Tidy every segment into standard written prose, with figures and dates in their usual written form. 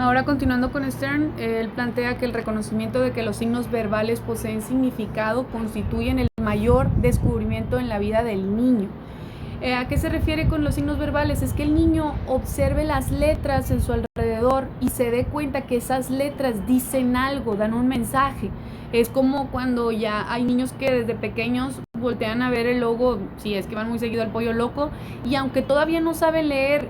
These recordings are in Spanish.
Ahora, continuando con Stern, él plantea que el reconocimiento de que los signos verbales poseen significado constituyen el mayor descubrimiento en la vida del niño. ¿A qué se refiere con los signos verbales? Es que el niño observe las letras en su alrededor y se dé cuenta que esas letras dicen algo, dan un mensaje. Es como cuando ya hay niños que desde pequeños voltean a ver el logo, si es que van muy seguido al Pollo Loco, y aunque todavía no saben leer,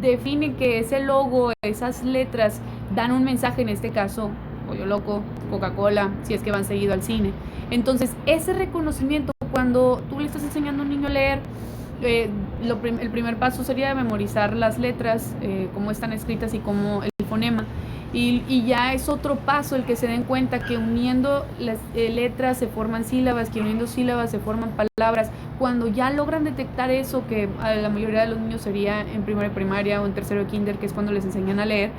define que ese logo, esas letras dan un mensaje, en este caso Pollo Loco, Coca-Cola, si es que van seguido al cine. Entonces, ese reconocimiento, cuando tú le estás enseñando a un niño a leer, el primer paso sería memorizar las letras, cómo están escritas y cómo el fonema. Y ya es otro paso el que se den cuenta que uniendo las letras se forman sílabas, que uniendo sílabas se forman palabras. Cuando ya logran detectar eso, que a la mayoría de los niños sería en primero de primaria o en tercero de kinder, que es cuando les enseñan a leer,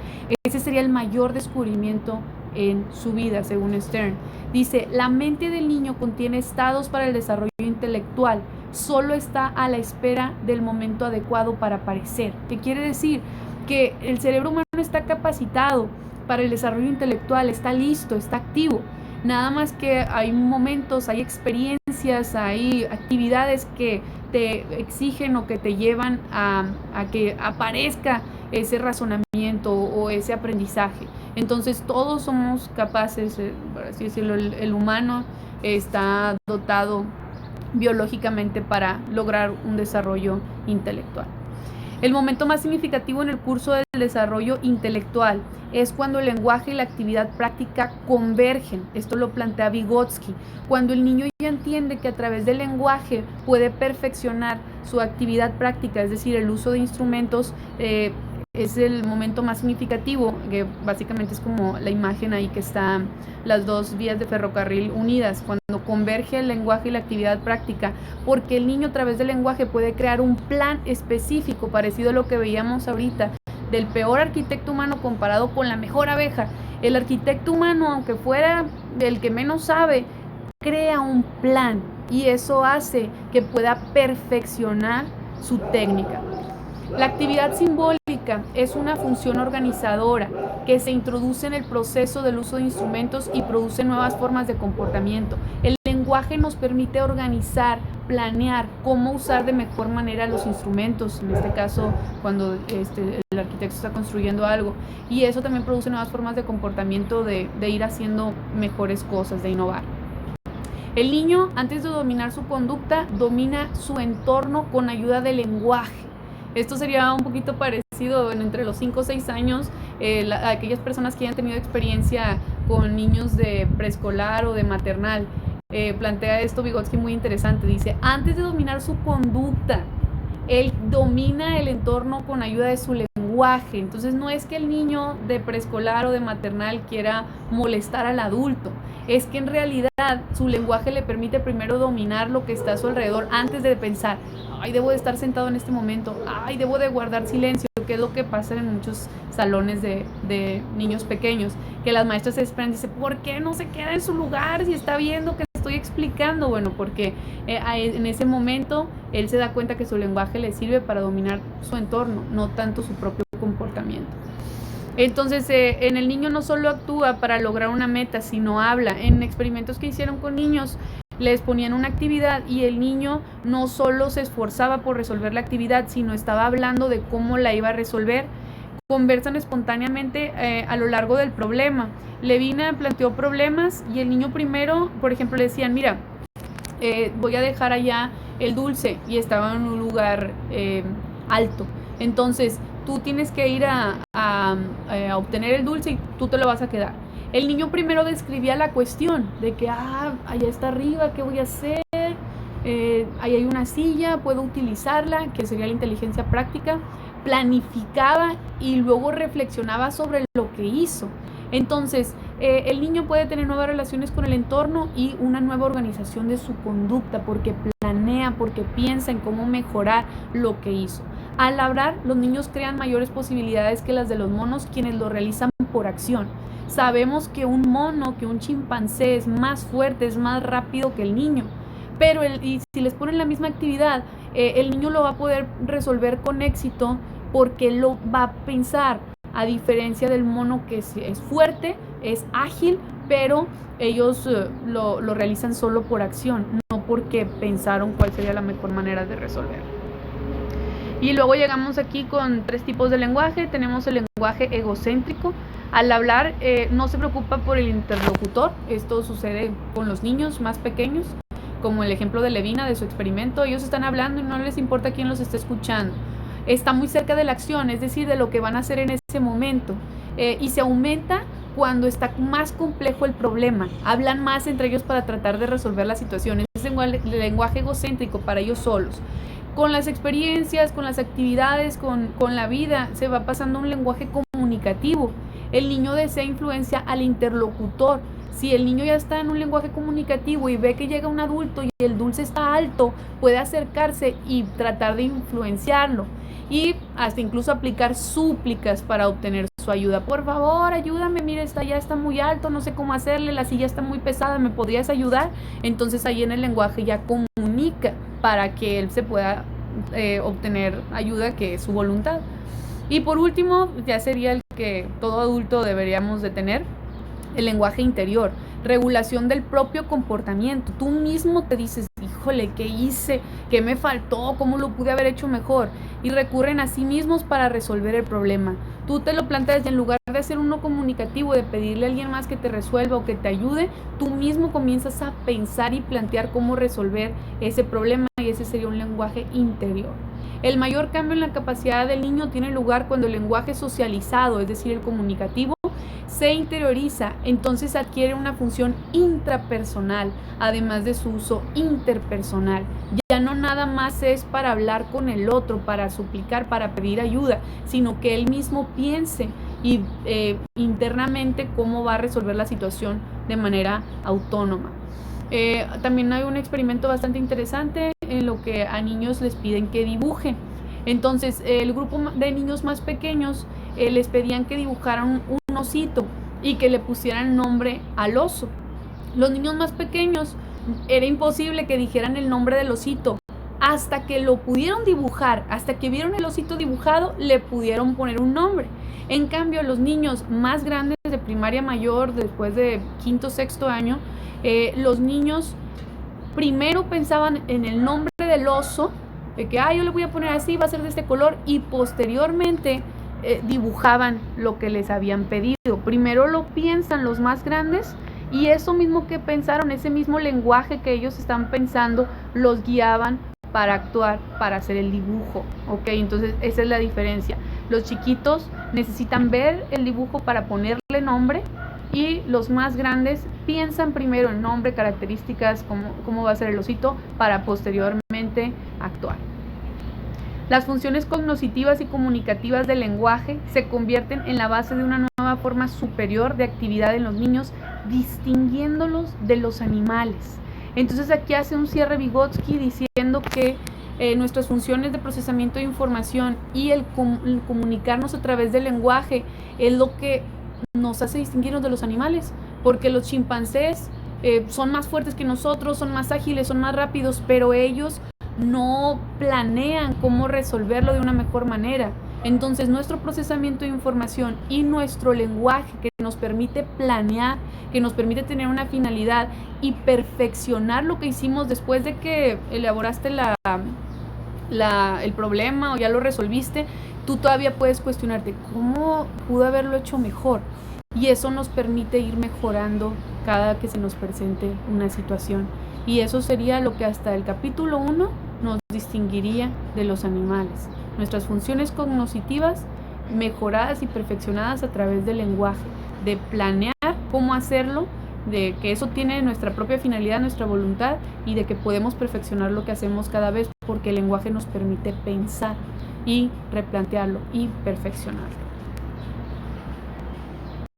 ese sería el mayor descubrimiento en su vida, según Stern. Dice, la mente del niño contiene estados para el desarrollo intelectual, solo está a la espera del momento adecuado para aparecer. ¿Qué quiere decir? Que el cerebro humano está capacitado para el desarrollo intelectual, está listo, está activo. Nada más que hay momentos, hay experiencias, hay actividades que te exigen o que te llevan a que aparezca ese razonamiento o ese aprendizaje. Entonces todos somos capaces, por así decirlo, el humano está dotado biológicamente para lograr un desarrollo intelectual. El momento más significativo en el curso del desarrollo intelectual es cuando el lenguaje y la actividad práctica convergen. Esto lo plantea Vygotsky. Cuando el niño ya entiende que a través del lenguaje puede perfeccionar su actividad práctica, es decir, el uso de instrumentos, es el momento más significativo, que básicamente es como la imagen ahí que están las dos vías de ferrocarril unidas, cuando converge el lenguaje y la actividad práctica, porque el niño a través del lenguaje puede crear un plan específico, parecido a lo que veíamos ahorita, del peor arquitecto humano comparado con la mejor abeja. El arquitecto humano, aunque fuera el que menos sabe, crea un plan y eso hace que pueda perfeccionar su técnica. La actividad simbólica es una función organizadora que se introduce en el proceso del uso de instrumentos y produce nuevas formas de comportamiento. El lenguaje nos permite organizar, planear cómo usar de mejor manera los instrumentos, en este caso cuando el arquitecto está construyendo algo, y eso también produce nuevas formas de comportamiento, de ir haciendo mejores cosas, de innovar. El niño, antes de dominar su conducta, domina su entorno con ayuda del lenguaje. Esto sería un poquito parecido entre los 5 o 6 años, aquellas personas que hayan tenido experiencia con niños de preescolar o de maternal. Plantea esto Vygotsky muy interesante. Dice, antes de dominar su conducta, él domina el entorno con ayuda de su lenguaje. Entonces no es que el niño de preescolar o de maternal quiera molestar al adulto, es que en realidad su lenguaje le permite primero dominar lo que está a su alrededor antes de pensar, ay, debo de estar sentado en este momento, ay, debo de guardar silencio, que es lo que pasa en muchos salones de niños pequeños, que las maestras se esperan y dicen, ¿por qué no se queda en su lugar si está viendo que estoy explicando? Bueno, porque en ese momento él se da cuenta que su lenguaje le sirve para dominar su entorno, no tanto su propio comportamiento. Entonces, en el niño no solo actúa para lograr una meta, sino habla. En experimentos que hicieron con niños, les ponían una actividad y el niño no solo se esforzaba por resolver la actividad, sino estaba hablando de cómo la iba a resolver. Conversan espontáneamente a lo largo del problema. Levina planteó problemas y el niño primero, por ejemplo, le decían, mira, voy a dejar allá el dulce, y estaba en un lugar alto. Entonces, tú tienes que ir a obtener el dulce y tú te lo vas a quedar. El niño primero describía la cuestión de que, allá está arriba, ¿qué voy a hacer? Ahí hay una silla, puedo utilizarla, que sería la inteligencia práctica. Planificaba y luego reflexionaba sobre lo que hizo. Entonces, el niño puede tener nuevas relaciones con el entorno y una nueva organización de su conducta, porque planea, porque piensa en cómo mejorar lo que hizo. Al hablar, los niños crean mayores posibilidades que las de los monos, quienes lo realizan por acción. Sabemos que un mono, que un chimpancé es más fuerte, es más rápido que el niño, pero y si les ponen la misma actividad, el niño lo va a poder resolver con éxito porque lo va a pensar, a diferencia del mono que es fuerte, es ágil, pero ellos lo realizan solo por acción, no porque pensaron cuál sería la mejor manera de resolver. Y luego llegamos aquí con 3 tipos de lenguaje. Tenemos el lenguaje egocéntrico. Al hablar no se preocupa por el interlocutor. Esto sucede con los niños más pequeños, como el ejemplo de Levina, de su experimento. Ellos están hablando y no les importa quién los está escuchando. Está muy cerca de la acción, es decir, de lo que van a hacer en ese momento. Y se aumenta cuando está más complejo el problema. Hablan más entre ellos para tratar de resolver la situación. Es el lenguaje egocéntrico para ellos solos. Con las experiencias, con las actividades, con la vida, se va pasando a un lenguaje comunicativo. El niño desea influencia al interlocutor. Si el niño ya está en un lenguaje comunicativo y ve que llega un adulto y el dulce está alto, puede acercarse y tratar de influenciarlo. Y hasta incluso aplicar súplicas para obtener su ayuda. Por favor, ayúdame, mira, ya está muy alto, no sé cómo hacerle, la silla está muy pesada, ¿me podrías ayudar? Entonces ahí en el lenguaje ya comunica para que él se pueda obtener ayuda, que es su voluntad. Y por último, ya sería el que todo adulto deberíamos de tener, el lenguaje interior, regulación del propio comportamiento. Tú mismo te dices, híjole, ¿qué hice? ¿Qué me faltó? ¿Cómo lo pude haber hecho mejor? Y recurren a sí mismos para resolver el problema. Tú te lo planteas y en lugar de ser uno comunicativo, de pedirle a alguien más que te resuelva o que te ayude, tú mismo comienzas a pensar y plantear cómo resolver ese problema, y ese sería un lenguaje interior. El mayor cambio en la capacidad del niño tiene lugar cuando el lenguaje socializado, es decir, el comunicativo, se interioriza, entonces adquiere una función intrapersonal, además de su uso interpersonal. Ya no nada más es para hablar con el otro, para suplicar, para pedir ayuda, sino que él mismo piense y internamente cómo va a resolver la situación de manera autónoma. También hay un experimento bastante interesante en lo que a niños les piden que dibujen. Entonces, el grupo de niños más pequeños les pedían que dibujaran un osito y que le pusieran nombre al oso. Los niños más pequeños era imposible que dijeran el nombre del osito. Hasta que lo pudieron dibujar, hasta que vieron el osito dibujado, le pudieron poner un nombre. En cambio, los niños más grandes de primaria mayor, después de 5º, 6º año, los niños primero pensaban en el nombre del oso, de que yo le voy a poner así, va a ser de este color, y posteriormente dibujaban lo que les habían pedido. Primero lo piensan los más grandes, y eso mismo que pensaron, ese mismo lenguaje que ellos están pensando, los guiaban para actuar, para hacer el dibujo. ¿Ok? Entonces esa es la diferencia. Los chiquitos necesitan ver el dibujo para ponerle nombre, y los más grandes piensan primero en nombre, características, cómo va a ser el osito, para posteriormente actuar. Las funciones cognitivas y comunicativas del lenguaje se convierten en la base de una nueva forma superior de actividad en los niños, distinguiéndolos de los animales. Entonces aquí hace un cierre Vygotsky diciendo que nuestras funciones de procesamiento de información y el comunicarnos a través del lenguaje es lo que nos hace distinguirnos de los animales, porque los chimpancés son más fuertes que nosotros, son más ágiles, son más rápidos, pero ellos no planean cómo resolverlo de una mejor manera. Entonces nuestro procesamiento de información y nuestro lenguaje, que nos permite planear, que nos permite tener una finalidad y perfeccionar lo que hicimos después de que elaboraste el problema o ya lo resolviste, tú todavía puedes cuestionarte cómo pudo haberlo hecho mejor, y eso nos permite ir mejorando cada que se nos presente una situación, y eso sería lo que hasta el capítulo 1 nos distinguiría de los animales: nuestras funciones cognitivas mejoradas y perfeccionadas a través del lenguaje, de planear cómo hacerlo, de que eso tiene nuestra propia finalidad, nuestra voluntad, y de que podemos perfeccionar lo que hacemos cada vez, porque el lenguaje nos permite pensar y replantearlo y perfeccionarlo.